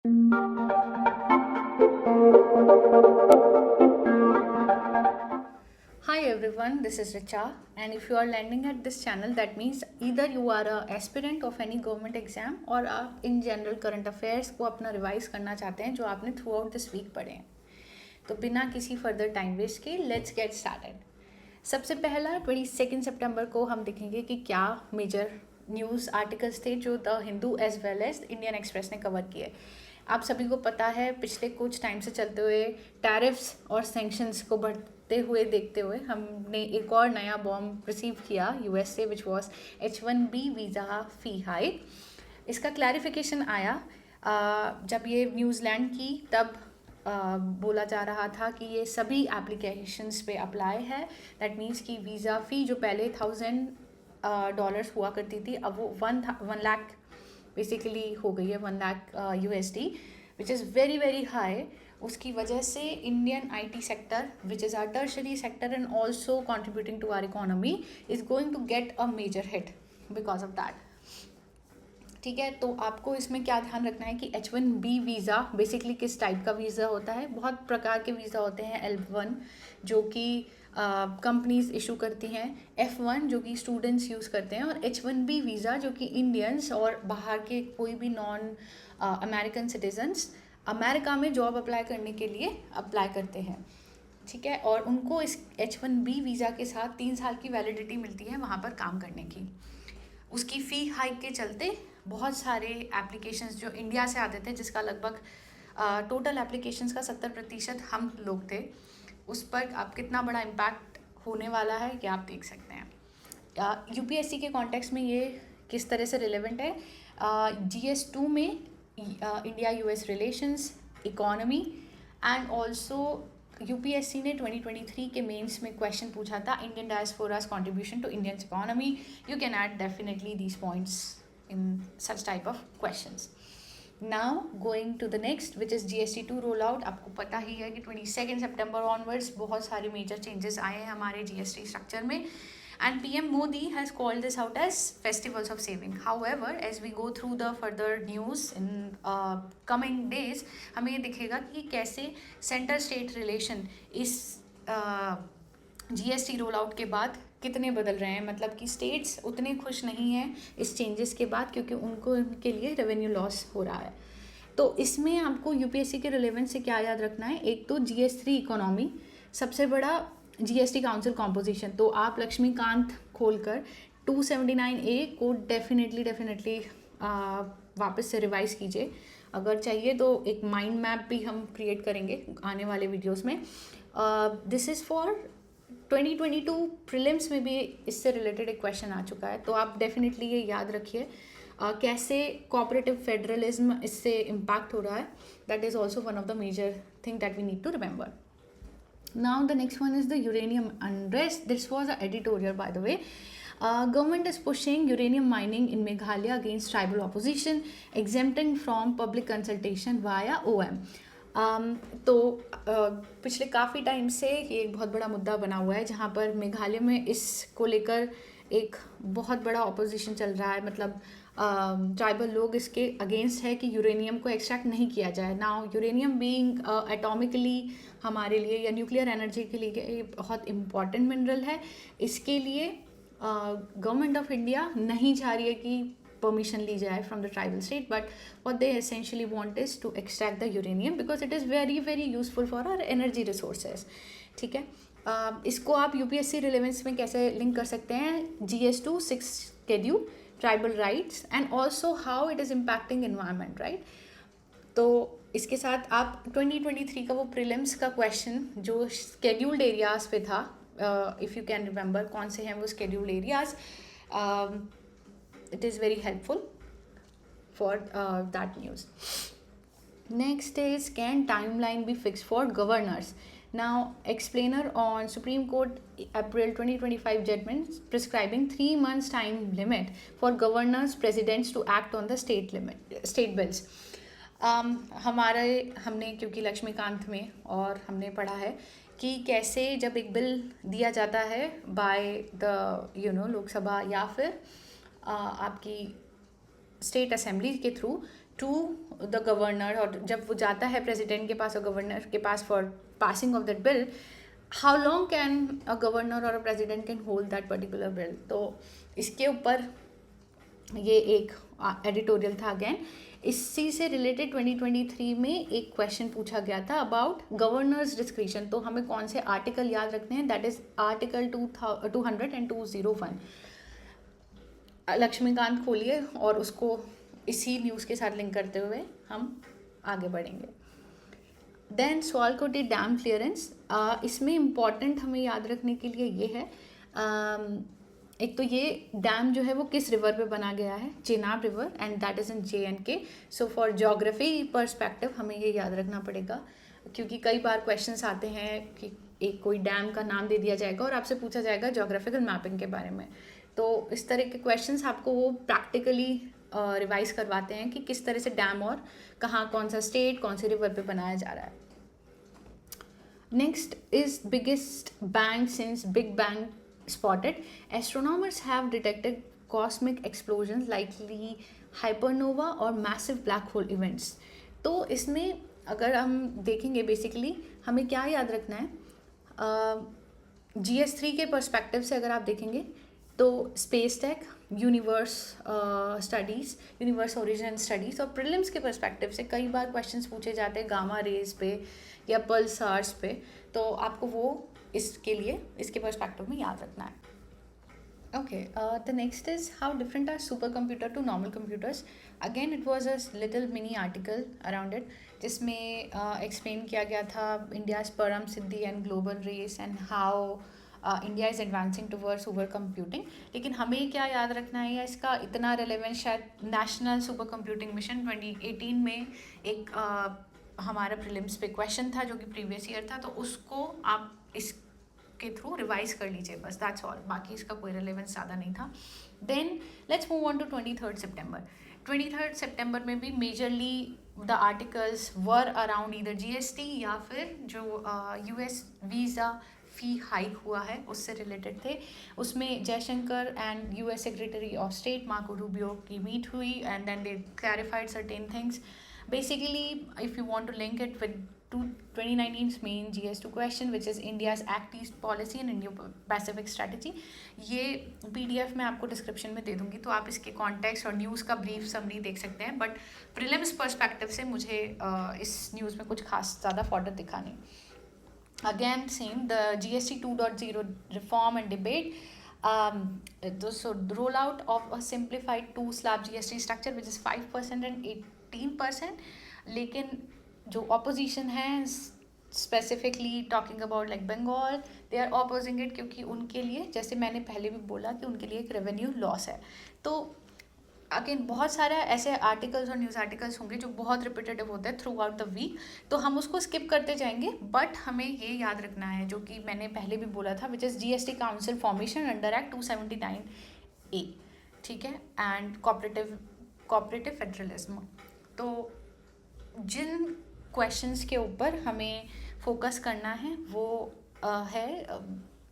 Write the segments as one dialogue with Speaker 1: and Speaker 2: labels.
Speaker 1: Hi everyone, this is Richa, and if you are landing at this channel, that means either you are a aspirant of any government exam और आप in general current affairs को अपना revise करना चाहते हैं जो आपने through out this week पढ़े हैं. तो बिना किसी फर्दर टाइम वेस्ट के लेट्स गेट स्टार्टेड. सबसे पहला 22 सितंबर को हम देखेंगे कि क्या मेजर न्यूज़ आर्टिकल्स थे जो the Hindu as well as Indian Express ने कवर किए. आप सभी को पता है पिछले कुछ टाइम से चलते हुए टैरिफ्स और सैंक्शंस को बढ़ते हुए देखते हुए हमने एक और नया बॉम्ब रिसीव किया यूएस से, which was H1B visa fee hike. इसका क्लैरिफिकेशन आया जब ये न्यूज़ लैंड की, तब बोला जा रहा था कि ये सभी एप्लीकेशंस पे अप्लाई है. दैट मीन्स कि वीज़ा फ़ी जो पहले $1,000 हुआ करती थी, अब वो 1 लाख बेसिकली हो गई है, 1 lakh USD, which is very very high. उसकी वजह से Indian IT sector, which is our tertiary sector and also contributing to our economy, is going to get a major hit because of that. ठीक है, तो आपको इसमें क्या ध्यान रखना है कि H1B वीज़ा बेसिकली किस टाइप का वीज़ा होता है. बहुत प्रकार के वीज़ा होते हैं. L1 जो कि कंपनीज इशू करती हैं, F1 जो कि स्टूडेंट्स यूज़ करते हैं, और H1B वीज़ा जो कि इंडियंस और बाहर के कोई भी नॉन अमेरिकन सिटीजन्स अमेरिका में जॉब अप्लाई करने के लिए अप्लाई करते हैं. ठीक है, और उनको इस H1B वीज़ा के साथ 3 साल की वैलिडिटी मिलती है वहाँ पर काम करने की. उसकी फ़ी हाइक के चलते बहुत सारे एप्लीकेशंस जो इंडिया से आते थे, जिसका लगभग टोटल एप्लीकेशंस का 70% हम लोग थे, उस पर अब कितना बड़ा इम्पैक्ट होने वाला है ये आप देख सकते हैं. UPSC के कॉन्टेक्स्ट में ये किस तरह से रिलेवेंट है. GS2 में India US relations, economy and also UPSC ने 2023 के मेंस में क्वेश्चन पूछा था, Indian diaspora's contribution to Indian economy. You can add definitely these points in such type of questions. Now going to the next, which is GST2 rollout. आपको पता ही है कि 22 सितंबर onwards बहुत सारे major changes आए हैं हमारे GST structure में, and PM Modi has called this out as festivals of saving. However, as we go through the further news in coming days, हमें ये दिखेगा कि कैसे सेंटर स्टेट रिलेशन इस GST रोल आउट के बाद कितने बदल रहे हैं. मतलब कि स्टेट्स उतने खुश नहीं हैं इस चेंजेस के बाद, क्योंकि उनको उनके लिए रेवेन्यू लॉस हो रहा है. तो इसमें आपको UPSC के रिलेवेंस से क्या याद रखना है. एक तो GS3 इकोनॉमी, सबसे बड़ा GST काउंसिल कॉम्पोजिशन. तो आप लक्ष्मीकांत खोलकर 279A को डेफिनेटली वापस से रिवाइज कीजिए. अगर चाहिए तो एक माइंड मैप भी हम क्रिएट करेंगे आने वाले वीडियोस में. दिस इज़ फॉर 2022 प्रीलिम्स में भी इससे रिलेटेड एक क्वेश्चन आ चुका है, तो आप डेफिनेटली ये याद रखिए कैसे कोऑपरेटिव फेडरलिज्म इससे इम्पैक्ट हो रहा है. That is also one of the major thing that we need to remember. Now the next one is the uranium unrest. This was a editorial by the way. Government is pushing uranium mining in Meghalaya against tribal opposition, exempting from public consultation via OM. तो पिछले काफ़ी time से ये एक बहुत बड़ा मुद्दा बना हुआ है, जहाँ पर मेघालय में इसको लेकर एक बहुत बड़ा ऑपोजिशन चल रहा है. मतलब ट्राइबल लोग इसके अगेंस्ट है कि यूरेनियम को एक्सट्रैक्ट नहीं किया जाए. नाउ यूरेनियम बीइंग एटॉमिकली हमारे लिए या न्यूक्लियर एनर्जी के लिए ये बहुत इम्पॉर्टेंट मिनरल है. इसके लिए गवर्नमेंट ऑफ इंडिया नहीं चाह रही है कि permission ली जाए from the tribal state, but what they essentially want is to extract the uranium because it is very very useful for our energy resources. ठीक है, इसको आप UPSC रिलेवेंस में कैसे लिंक कर सकते हैं. GS2 6th schedule, tribal rights and also how it is impacting environment, right. तो इसके साथ आप 2023 का वो प्रीलिम्स का क्वेश्चन जो scheduled एरियाज पे था, इफ़ यू कैन रिमेंबर कौन से हैं वो scheduled areas, it is very helpful for that news. Next is, can timeline be fixed for governors? Now, explainer on Supreme Court April 2025 judgment prescribing 3 months time limit for governors presidents to act on the state bills. हमने क्योंकि लक्ष्मीकांत में और हमने पढ़ा है कि कैसे जब एक बिल दिया जाता है बाय द लोकसभा या फिर आपकी स्टेट असेंबली के थ्रू, टू द गवर्नर, और जब वो जाता है प्रेसिडेंट के पास और गवर्नर के पास for passing of that bill, how long can a governor और a president can hold that particular bill. तो इसके ऊपर ये एक एडिटोरियल था। अगेन इसी से रिलेटेड 2023 में एक क्वेश्चन पूछा गया था अबाउट गवर्नर्स डिस्क्रिशन। तो हमें कौन से आर्टिकल याद रखने हैं, that is article 200 and 201। Laxmikanth खोलिए और उसको इसी न्यूज़ के साथ लिंक करते हुए हम आगे बढ़ेंगे। देन स्वालकोटी डैम क्लियरेंस, इसमें इम्पॉर्टेंट हमें याद रखने के लिए ये है, एक तो ये डैम जो है वो किस रिवर पे बना गया है, Chenab river, and that is in JNK। So for geography perspective हमें ये याद रखना पड़ेगा, क्योंकि कई बार क्वेश्चंस आते हैं कि एक कोई डैम का नाम दे दिया जाएगा और आपसे पूछा जाएगा जोग्राफिकल मैपिंग के बारे में। तो इस तरह के क्वेश्चंस आपको वो प्रैक्टिकली रिवाइज करवाते हैं कि किस तरह से डैम और कहाँ, कौन सा स्टेट, कौन से रिवर पे बनाया जा रहा है। Next is biggest bang since big bang spotted. Astronomers have detected cosmic explosions, likely hypernova और massive black hole events. तो इसमें अगर हम देखेंगे बेसिकली हमें क्या याद रखना है, GS3 के पर्सपेक्टिव से अगर आप देखेंगे तो space tech, universe studies, universe origin studies, और प्रीलिम्स के पर्सपेक्टिव से कई बार क्वेश्चंस पूछे जाते हैं गामा रेज पे या पल्सार्स पे, तो आपको वो इसके लिए इसके पर्सपेक्टिव में याद रखना है। Okay, the next is how different are super computer to normal computers. Again it was a little mini article around it, जिसमें एक्सप्लेन किया गया था India's Param Siddhi and global race and how India is advancing towards super computing. लेकिन हमें क्या याद रखना है, या इसका इतना रेलेवेंस शायद नेशनल सुपर कंप्यूटिंग मिशन 2018 में एक हमारा प्रीलिम्स पे क्वेश्चन था जो कि प्रीवियस ईयर था, तो उसको आप इसके थ्रू रिवाइज कर लीजिए बस, दैट्स ऑल, बाकी इसका कोई रिलेवेंस ज़्यादा नहीं था। Then let's move on to 23rd सितंबर। 23rd सितंबर में भी majorly the articles were around either GST या फिर जो US वीज़ा फ़ी हाइक हुआ है उससे रिलेटेड थे। उसमें Jaishankar and US secretary of state Marco Rubio की मीट हुई and then they clarified certain things. Basically, if you want to link it with 2019's main GS2 question, which is India's Act East policy and Indo-Pacific strategy, ये PDF मैं आपको description में दे दूँगी, तो आप इसके कॉन्टेक्स्ट और न्यूज़ का ब्रीफ समरी देख सकते हैं। बट प्रीलिम्स पर्सपेक्टिव से मुझे इस न्यूज़ में कुछ खास ज़्यादा फॉर्डर दिखा नहीं। Again, same, the GST 2.0 reform and debate. So the rollout of a simplified two-slab GST structure, which is 5% and 18%. लेकिन जो opposition है specifically talking about like Bengal, they are opposing it, क्योंकि उनके लिए, जैसे मैंने पहले भी बोला, कि उनके लिए एक रेवेन्यू लॉस है। तो अगेन बहुत सारे ऐसे आर्टिकल्स और न्यूज़ आर्टिकल्स होंगे जो बहुत रिपीटेटिव होते हैं थ्रू आउट द वीक, तो हम उसको स्किप करते जाएंगे। बट हमें ये याद रखना है जो कि मैंने पहले भी बोला था, which is GST council formation under act 279A, ठीक है, एंड कॉपरेटिव फेडरलिज्म। तो जिन क्वेश्चंस के ऊपर हमें फोकस करना है वो है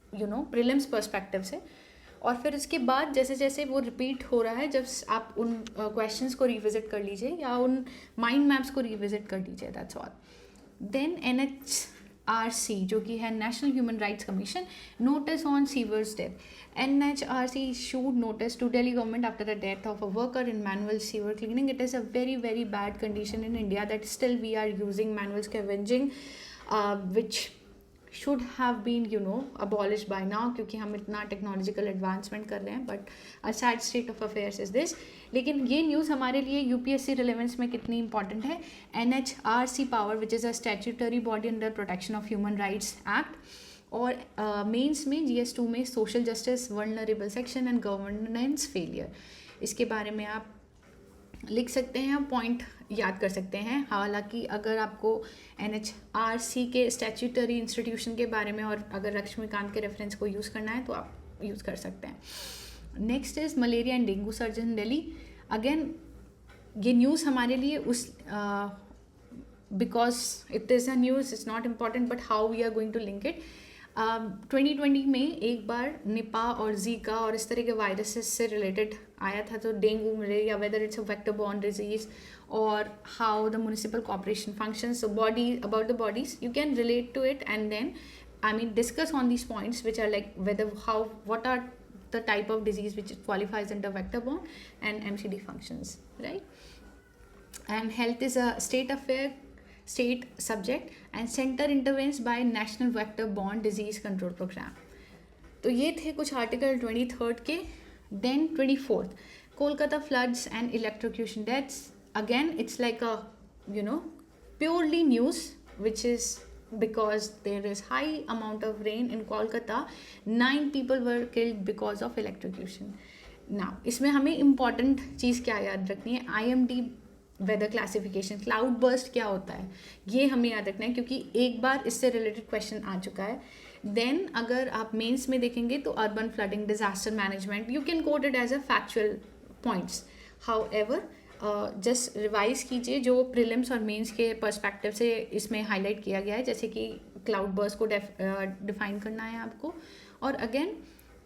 Speaker 1: प्रीलिम्स पर्सपेक्टिव से, और फिर उसके बाद जैसे जैसे वो रिपीट हो रहा है, जब आप उन क्वेश्चंस को रिविजिट कर लीजिए या उन माइंड मैप्स को रिविजिट कर लीजिए, दैट्स ऑल। देन NHRC जो कि है national human rights commission, notice on sewers death. NHRC issued notice to Delhi government after the death of a worker in manual sewer cleaning. It is a very very bad condition in India that still we are using manual scavenging, which should have been abolished by now, क्योंकि हम इतना technological advancement कर रहे हैं। But a sad state of affairs is this. लेकिन ये news हमारे लिए UPSC रिलेवेंस में कितनी इंपॉर्टेंट है। NHRC power which is a statutory body under protection of human rights act, और मेंस में GS2 में social justice, vulnerable section and governance failure, इसके बारे में आप लिख सकते हैं, पॉइंट याद कर सकते हैं। हालांकि अगर आपको NHRC के स्टैट्यूटरी इंस्टीट्यूशन के बारे में और अगर लक्ष्मीकांत के रेफरेंस को यूज़ करना है तो आप यूज़ कर सकते हैं। Next is malaria and dengue surge in Delhi. Again ये न्यूज़ हमारे लिए उस because it is a news, it's not important, but how we are going to link it. 2020 में एक बार निपा और जीका और इस तरह के वायरसेस से रिलेटेड आया था, तो dengue, malaria, whether it's a vector borne disease or how the municipal corporation functions, so about the bodies, you can relate to it, and then discuss on these points, which are like what are the type of disease which qualifies under vector-borne and MCD functions, right? And health is a state subject, and center intervenes by national vector-borne disease control program. तो ये थे कुछ article 23rd के. Then 24th, Kolkata floods and electrocution deaths. Again, it's like a purely news, which is because there is high amount of rain in Kolkata. 9 people were killed because of electrocution. Now इसमें हमें important चीज़ क्या याद रखनी है, IMD weather classification, cloud burst क्या होता है, ये हमें याद रखना है, क्योंकि एक बार इससे रिलेटेड क्वेश्चन आ चुका है. देन अगर आप मेंस में देखेंगे तो urban flooding, disaster management, you can quote it as a factual points. However just revise कीजिए जो प्रीलिम्स और मेंस के पर्सपेक्टिव से इसमें हाईलाइट किया गया है, जैसे कि क्लाउड बर्स्ट को डिफाइन करना है आपको, और अगेन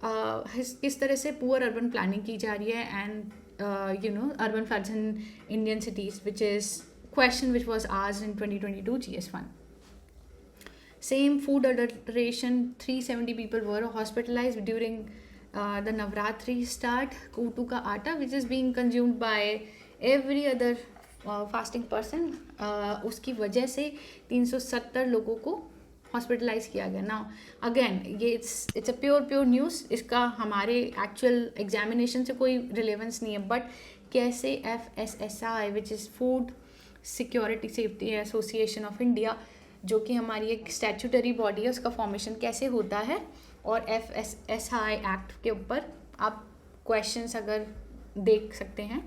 Speaker 1: किस तरह से पुअर अर्बन प्लानिंग की जा रही है, and urban floods in Indian cities, which is question which was asked in 2022 GS1. Same food adulteration, 370 people were hospitalized during the Navratri start. Kutu ka atta, which is being consumed by every other fasting person, उसकी वजह से 370 लोगों को hospitalise किया गया. Now again ये it's a pure news, इसका हमारे एक्चुअल एग्जामिनेशन से कोई रिलेवेंस नहीं है, बट कैसे FSSI which is food security safety association of India, जो कि हमारी एक स्टैट्यूटरी बॉडी है, उसका फॉर्मेशन कैसे होता है, और FSSI एक्ट के ऊपर आप क्वेश्चंस अगर देख सकते हैं,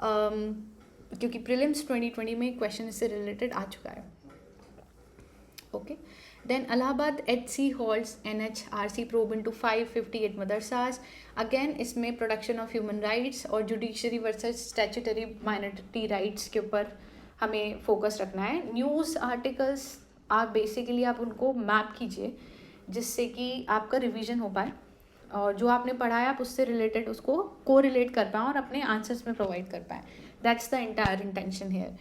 Speaker 1: क्योंकि प्रीलिम्स 2020 में क्वेश्चन इससे रिलेटेड आ चुका है. Okay. Then Allahabad HC holds NHRC probe into 558 madrasas. Again इसमें प्रोडक्शन ऑफ ह्यूमन राइट्स और judiciary versus statutory minority rights के ऊपर हमें फोकस रखना है. न्यूज़ आर्टिकल्स आप बेसिकली आप उनको मैप कीजिए, जिससे कि आपका रिवीजन हो पाए, और जो आपने पढ़ा है आप उससे रिलेटेड उसको को रिलेट कर पाएँ और अपने आंसर्स में प्रोवाइड कर पाएँ. That's the entire intention here.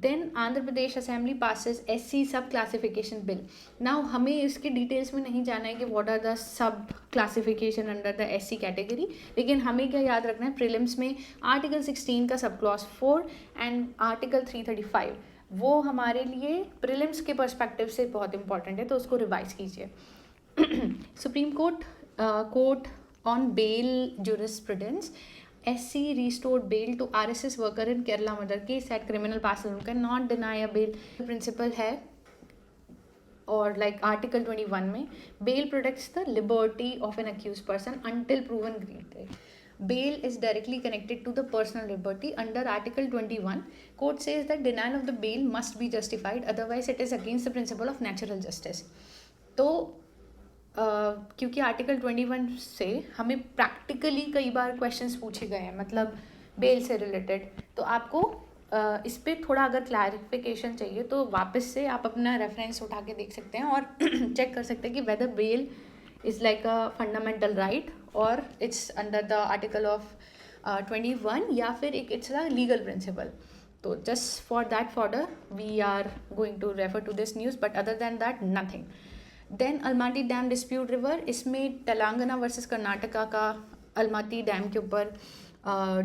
Speaker 1: Then Andhra Pradesh Assembly passes SC sub classification bill. Now हमें इसके डिटेल्स में नहीं जाना है कि what are the sub classification under the SC category, लेकिन हमें क्या याद रखना है, प्रीलिम्स में आर्टिकल 16 का सब क्लॉज 4 एंड आर्टिकल 335, वो हमारे लिए प्रीलिम्स के पर्सपेक्टिव से बहुत इंपॉर्टेंट है, तो उसको रिवाइज कीजिए. Supreme court on bail jurisprudence, SC restored bail to RSS worker in Kerala murder case at criminal parcel. Cannot deny a bail principle है, और like Article 21 में bail protects the liberty of an accused person until proven guilty. Bail is directly connected to the personal liberty. Under Article 21, court says that denial of the bail must be justified, otherwise it is against the principle of natural justice. तो क्योंकि article 21 से हमें practically कई बार questions पूछे गए हैं, मतलब bell से रिलेटेड, तो आपको इस पर थोड़ा अगर क्लैरिफिकेशन चाहिए तो वापस से आप अपना रेफरेंस उठा के देख सकते हैं और चेक कर सकते हैं कि whether bail is like a fundamental right और it's under the article of 21, या फिर इट्स अ लीगल प्रिंसिपल. तो just for that further we are going to refer to this news, but other than that nothing. Then Almatti dam dispute river, इसमें Telangana versus Karnataka का Almaty dam के ऊपर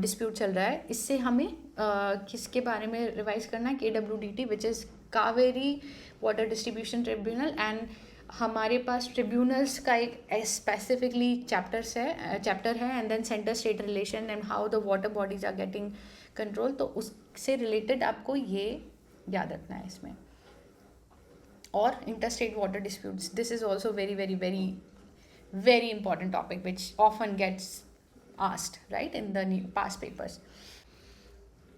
Speaker 1: dispute चल रहा है. इससे हमें किसके बारे में रिवाइज करना है, KWDT which is Kaveri water distribution tribunal. And हमारे पास ट्रिब्यूनल्स का एक स्पेसिफिकली चैप्टर है, and then centre state relation and how the water bodies are getting control. तो उससे रिलेटेड आपको ये याद रखना है इसमें. और interstate water disputes, this is also very important topic which often gets asked, right, in the past papers.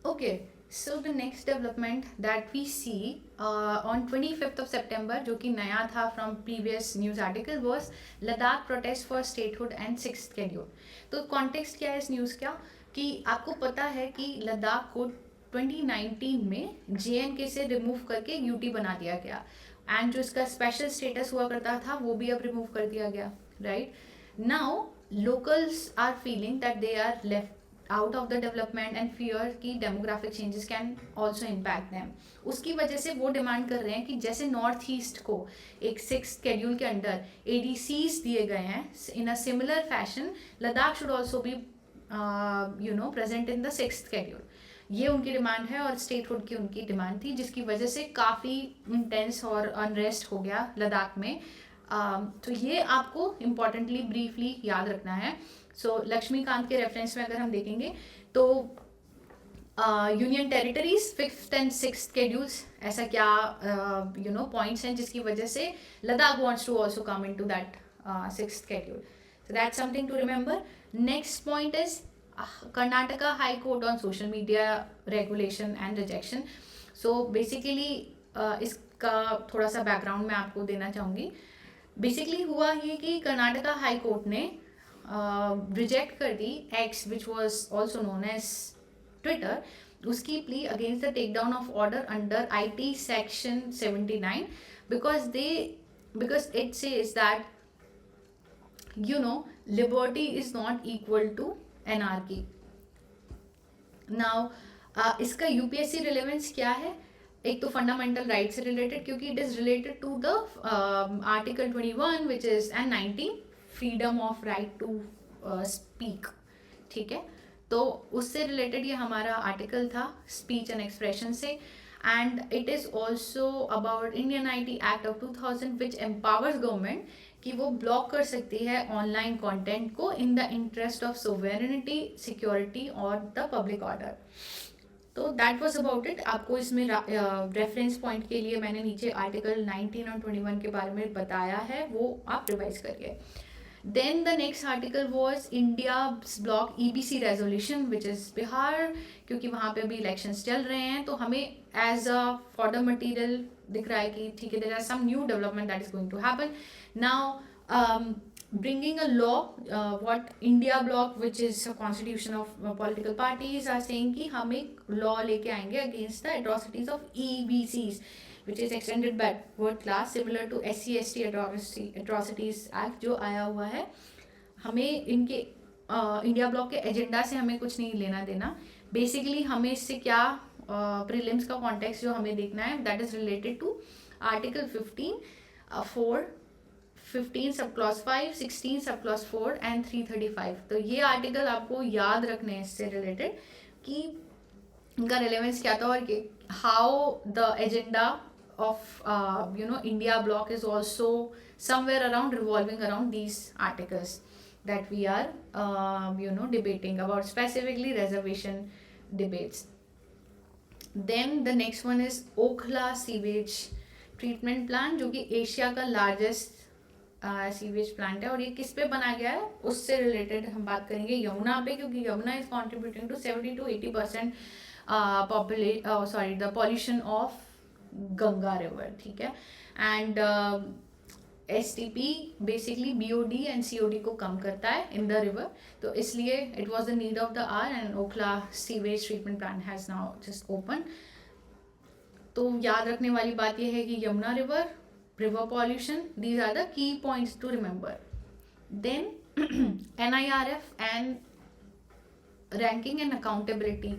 Speaker 1: Okay, so the next development that we see on 25th of September, जो कि नया था from previous news article, was Ladakh protest for statehood and 6th schedule. तो context क्या है इस news का, कि आपको पता है कि लद्दाख को 2019 में JNK से रिमूव करके UT बना दिया गया, एंड जो इसका स्पेशल स्टेटस हुआ करता था वो भी अब रिमूव कर दिया गया, right. Now locals are feeling that they are left out of the development and fear की demographic changes can also impact them. उसकी वजह से वो डिमांड कर रहे हैं कि जैसे नॉर्थ ईस्ट को एक 6 शेड्यूल के अंडर एडीसीज दिए गए हैं, in a similar fashion Ladakh should also be present in the 6th schedule. ये उनकी डिमांड है और स्टेटहुड की उनकी डिमांड थी, जिसकी वजह से काफ़ी इंटेंस और अनरेस्ट हो गया लद्दाख में। तो ये आपको इम्पॉर्टेंटली ब्रीफली याद रखना है। सो लक्ष्मीकांत के रेफरेंस में अगर हम देखेंगे तो union territories 5th and 6th schedules, ऐसा क्या पॉइंट्स हैं जिसकी वजह से Ladakh wants to also come into that 6th schedule. So that's something to remember. Next point is Karnataka High Court on social media regulation and rejection. So basically इसका थोड़ा सा background मैं आपको देना चाहूँगी। बेसिकली हुआ ये कि कर्नाटका हाई कोर्ट ने रिजेक्ट कर दी X which was also known as Twitter, उसकी plea against the take down of order under IT section 79 because it says that liberty is not equal to anarchy. Now इसका UPSC relevance क्या है? एक तो fundamental right से related, क्योंकि it is related to the article 21 which is and 19 freedom of right to speak. ठीक है, तो उससे रिलेटेड ये हमारा आर्टिकल था स्पीच एंड एक्सप्रेशन से। And it is also about Indian IT act of 2000 which empowers government कि वो ब्लॉक कर सकती है ऑनलाइन कंटेंट को in the interest of सोवेरेनिटी, security और द पब्लिक ऑर्डर। तो दैट वाज अबाउट इट। आपको इसमें रेफरेंस पॉइंट के लिए मैंने नीचे आर्टिकल 19 और 21 के बारे में बताया है, वो आप रिवाइज करिए। Then the next article was India bloc EBC resolution which is Bihar, क्योंकि वहाँ पे अभी इलेक्शंस चल रहे हैं, तो हमें एज अ फॉर्डर मटीरियल दिख रहा है कि ठीक है, there are some new development that is going to happen now. Bringing a law, what India bloc, which is a constitution of political parties, are saying कि हम एक law लेके आएंगे against the atrocities of EBCs, which is extended backward class, similar to SC/ST atrocities act जो आया हुआ है। हमें इनके इंडिया ब्लॉक के एजेंडा से हमें कुछ नहीं लेना देना। बेसिकली हमें इससे क्या प्रीलिम्स का कॉन्टेक्स्ट जो हमें देखना है, that is related to article 15 sub clause 5, 16 sub clause 4 and 335। तो ये आर्टिकल आपको याद रखने हैं इससे रिलेटेड कि इनका रिलेवेंस क्या था और how the agenda of India block is also somewhere around revolving around these articles that we are debating about, specifically reservation debates. Then the next one is Okhla sewage treatment plant, जो कि Asia का largest sewage plant है। और ये किस पे बना गया है उससे रिलेटेड हम बात करेंगे, यमुना पे, क्योंकि Yamuna is contributing to 70 to 80% the pollution of Ganga river. ठीक है, and STP basically BOD and COD को कम करता है इन द रिवर, तो इसलिए it was the need of the hour and Okhla sewage treatment plant has now just open. तो याद रखने वाली बात यह है कि Yamuna river pollution, these are the key points to remember. Then NIRF and ranking and accountability,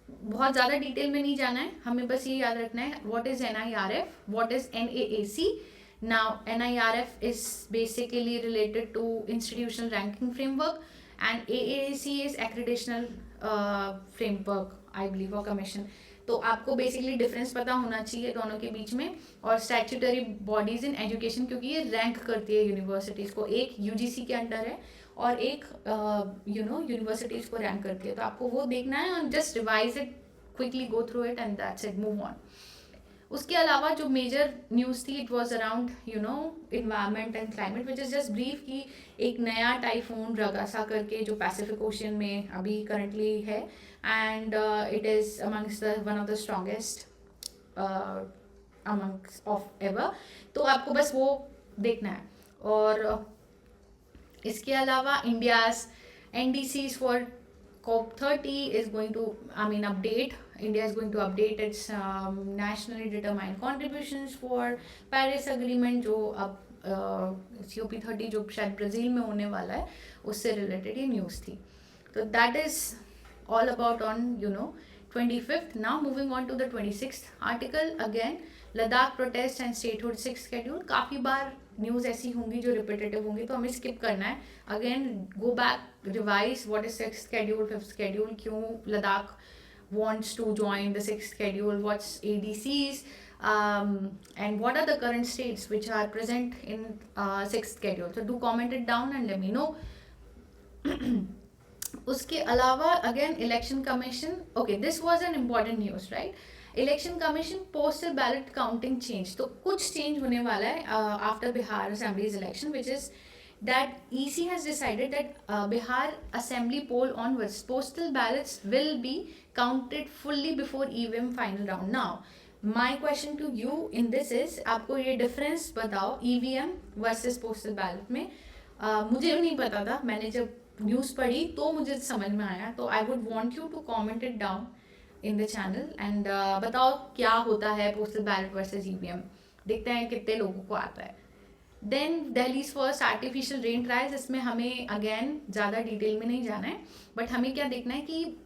Speaker 1: बहुत ज़्यादा डिटेल में नहीं जाना है, हमें बस ये याद रखना है what is NIRF, what is NAAC. Now, NIRF is basically related to institutional ranking framework and AAC is accreditation framework, I believe, or commission. तो आपको बेसिकली डिफरेंस पता होना चाहिए दोनों के बीच में। और स्टैट्यूटरी बॉडीज इन एजुकेशन, क्योंकि ये रैंक करती है यूनिवर्सिटीज़ को, एक UGC के अंडर है और एक यूनिवर्सिटीज़ को रैंक करती है, तो आपको वो देखना है और just revise it, quickly go through it and that's it, move on. उसके अलावा जो मेजर न्यूज़ थी it was around environment and climate, which is just brief कि एक नया टाइफून रगासा करके जो पैसिफिक ओशन में अभी करंटली है, and it is amongst one of the strongest amongst of ever, तो आपको बस वो देखना है। और इसके अलावा India's NDCs for COP30 is going to, update. India is going to update its nationally determined contributions for Paris Agreement, जो अब COP30 जो शायद ब्राज़ील में होने वाला है, उससे रिलेटेड ये न्यूज़ थी। तो that is all about on 25th. Now moving on to the 26th article again, Ladakh protest and statehood six schedule. काफ़ी बार न्यूज़ ऐसी होंगी जो रिपीटेटिव होंगी, तो हमें स्किप करना है. Again go back, revise what is six schedule, fifth schedule, क्यों Ladakh wants to join the sixth schedule, what's ADCs, and what are the current states which are present in sixth schedule. So do comment it down and let me know. उसके अलावा again election commission, okay this was an important news right. Election commission postal ballot counting change, तो कुछ change होने वाला है after Bihar assemblies election, which is that EC has decided that Bihar Assembly poll onwards, postal ballots will be counted fully before EVM final round. Now, my question to you in this is, आपको ये difference बताओ EVM versus postal ballot में. मुझे भी नहीं पता था, मैंने जब न्यूज़ पढ़ी तो मुझे समझ में आया. तो I would want you to comment it down in the channel and बताओ क्या होता है postal ballot versus EVM. देखते हैं कितने लोगों को आता है. Then Delhi's first artificial rain trials, इसमें हमें अगेन ज़्यादा डिटेल में नहीं जाना है, बट हमें क्या देखना है कि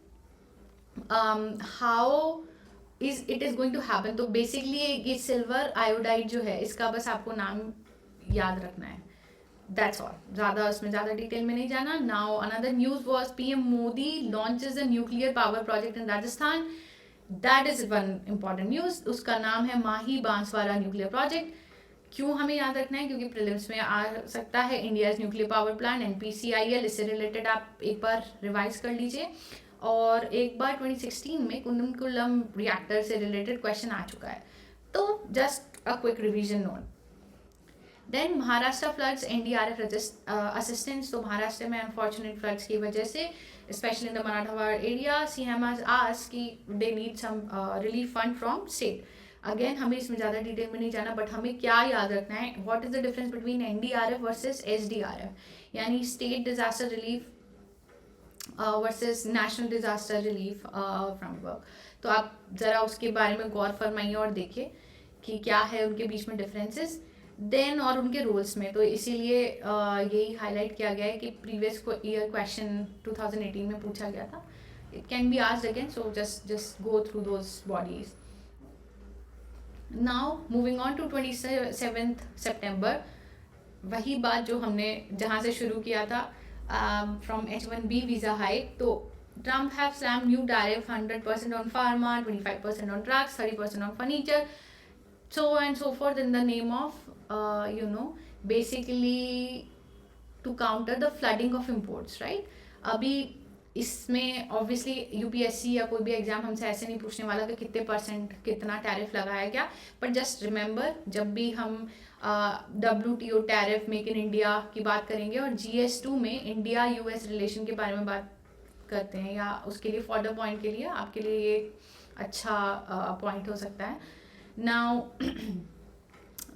Speaker 1: how is it is going to happen. तो बेसिकली ये सिल्वर आयोडाइड जो है, इसका बस आपको नाम याद रखना है, दैट्स ऑल. ज़्यादा उसमें ज़्यादा डिटेल में नहीं जाना. Now another news was PM Modi launches a nuclear power project in Rajasthan. That is one important news. उसका नाम है माही बांसवाड़ा न्यूक्लियर प्रोजेक्ट. क्यों हमें याद रखना है? क्योंकि प्रीलिम्स में आ सकता है India's nuclear power plant NPCIL, इससे रिलेटेड आप एक बार रिवाइज कर लीजिए. और एक बार 2016 में कुंदनकुलम रिएक्टर से रिलेटेड क्वेश्चन आ चुका है, तो just a quick revision note. Then Maharashtra floods, NDRF assistance. तो महाराष्ट्र में अनफॉर्चुनेट फ्लड्स की वजह से specially in the Marathwada area, CM has asked कि they need some relief fund from state. Again हमें इसमें ज़्यादा डिटेल में नहीं जाना, बट हमें क्या याद रखना है, what is the difference between NDRF versus SDRF, यानी state disaster relief versus national disaster relief framework. तो आप ज़रा उसके बारे में गौर फरमाइए और देखिए कि क्या है उनके बीच में डिफरेंसेस. देन और उनके रोल्स में, तो इसीलिए यही हाईलाइट किया गया है कि प्रीवियस ईयर क्वेश्चन 2018 में पूछा गया था. It can be asked again, so just go through those bodies. Now moving on to 27 September, वही बात जो हमने जहाँ से शुरू किया था, फ्रॉम H1B वीज़ा हाइक. तो Trump have slammed new tariff 100% on pharma, 25% on drugs, 30% on furniture, so and so forth in the name of basically to counter the flooding of imports, right. अभी इसमें obviously UPSC या कोई भी exam हमसे ऐसे नहीं पूछने वाला कि कितने % कितना टैरिफ लगाया गया, बट जस्ट रिमेंबर जब भी हम WTO tariff, make in India की बात करेंगे और GS2 में इंडिया US रिलेशन के बारे में बात करते हैं, या उसके लिए फॉर्दर पॉइंट के लिए आपके लिए ये अच्छा पॉइंट हो सकता है. Now,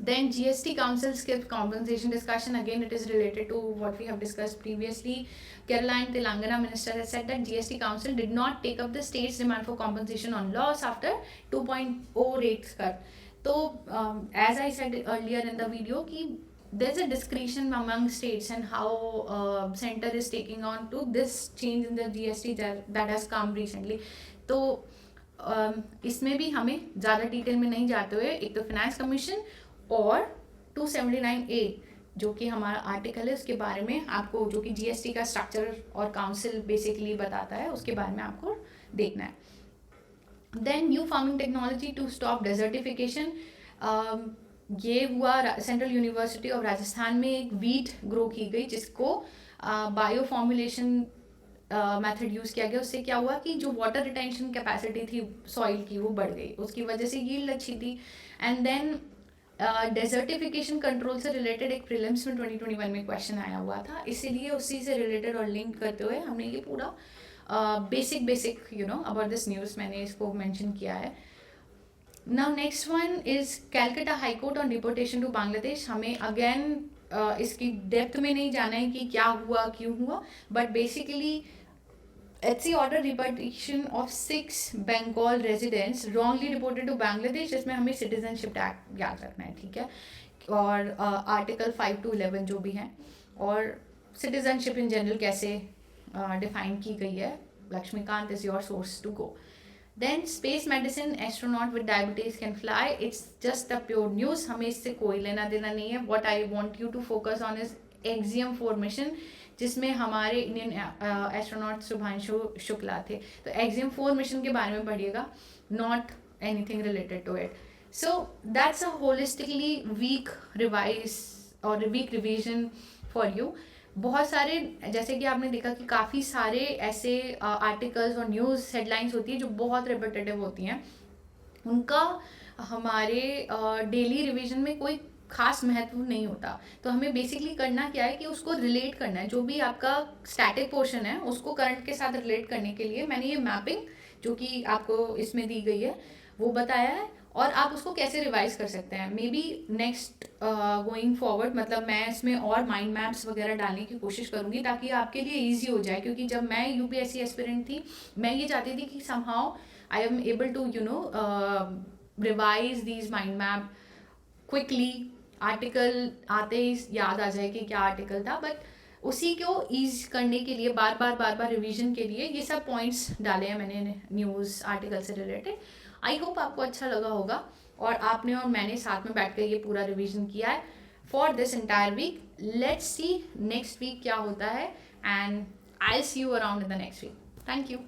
Speaker 1: then GST Council skipped compensation discussion. Again, it is related to what we have discussed previously. Kerala and Telangana minister has said that GST Council did not take up the state's demand for compensation on loss after 2.0 rates cut. So, as I said earlier in the video, कि there's a discretion among states and how center is taking on to this change in the GST that has come recently. तो इसमें भी हमें ज़्यादा detail में नहीं जाते हुए, एक तो फिनेंस कमीशन और 279A जो कि हमारा आर्टिकल है, उसके बारे में आपको, जो कि GST का स्ट्रक्चर और काउंसिल बेसिकली बताता है, उसके बारे में आपको देखना है. Then new farming technology to stop desertification. ये हुआ सेंट्रल यूनिवर्सिटी ऑफ राजस्थान में एक वीट ग्रो की गई जिसको बायो फॉर्मुलेशन मेथड यूज़ किया गया. उससे क्या हुआ कि जो वाटर रिटेंशन कैपेसिटी थी सॉइल की वो बढ़ गई, उसकी वजह से यील्ड अच्छी थी. एंड देन डेजर्टिफिकेशन कंट्रोल से रिलेटेड एक प्रीलिम्स में 2021 में क्वेश्चन आया हुआ था, इसीलिए उसी से रिलेटेड और लिंक करते हुए हमने ये पूरा बेसिक अबाउट दिस न्यूज़ मैंने इसको मेंशन किया है. Now next one is Calcutta high court on deportation to Bangladesh. हमें अगेन इसकी डेप्थ में नहीं जाना है कि क्या हुआ क्यों हुआ, but basically HC order deportation of 6 Bengal residents wrongly deported to Bangladesh. इसमें हमें सिटीजनशिप एक्ट याद रखना है, ठीक है, और आर्टिकल 5 to 11 जो भी हैं, और सिटीजनशिप इन जनरल कैसे डिफाइन की गई है Lakshmikant is your source to go. Then space medicine, astronaut with diabetes can fly. It's just the pure news. हमें इससे कोई लेना देना नहीं है. What I want you to focus on is Axiom 4 mission, जिसमें हमारे इंडियन एस्ट्रोनॉट शुभांशु शुक्ला थे. तो Axiom 4 मिशन के बारे में पढ़िएगा, not anything related to it. So that's a holistically weak revise or weak revision for you. बहुत सारे, जैसे कि आपने देखा कि काफ़ी सारे ऐसे आर्टिकल्स और न्यूज़ हेडलाइंस होती है जो बहुत रिपीटेटिव होती हैं, उनका हमारे डेली रिवीजन में कोई खास महत्व नहीं होता. तो हमें बेसिकली करना क्या है कि उसको रिलेट करना है. जो भी आपका स्टैटिक पोर्शन है उसको करंट के साथ रिलेट करने के लिए मैंने ये मैपिंग जो कि आपको इसमें दी गई है वो बताया है, और आप उसको कैसे रिवाइज कर सकते हैं. May be next going forward, मतलब मैं इसमें और माइंड मैप्स वगैरह डालने की कोशिश करूँगी ताकि आपके लिए ईजी हो जाए. क्योंकि जब मैं यूपीएससी एस्पिरेंट थी, मैं ये चाहती थी कि somehow I am able to revise these mind map quickly. Article आते ही याद आ जाए कि क्या आर्टिकल था, बट उसी को ईज करने के लिए बार बार रिवीजन के लिए ये सब पॉइंट्स डाले हैं मैंने न्यूज़ आर्टिकल से रिलेटेड. आई होप आपको अच्छा लगा होगा और आपने और मैंने साथ में बैठ कर ये पूरा रिवीजन किया है for this entire week. Let's see next week क्या होता है, and I see you around in the next week. Thank you.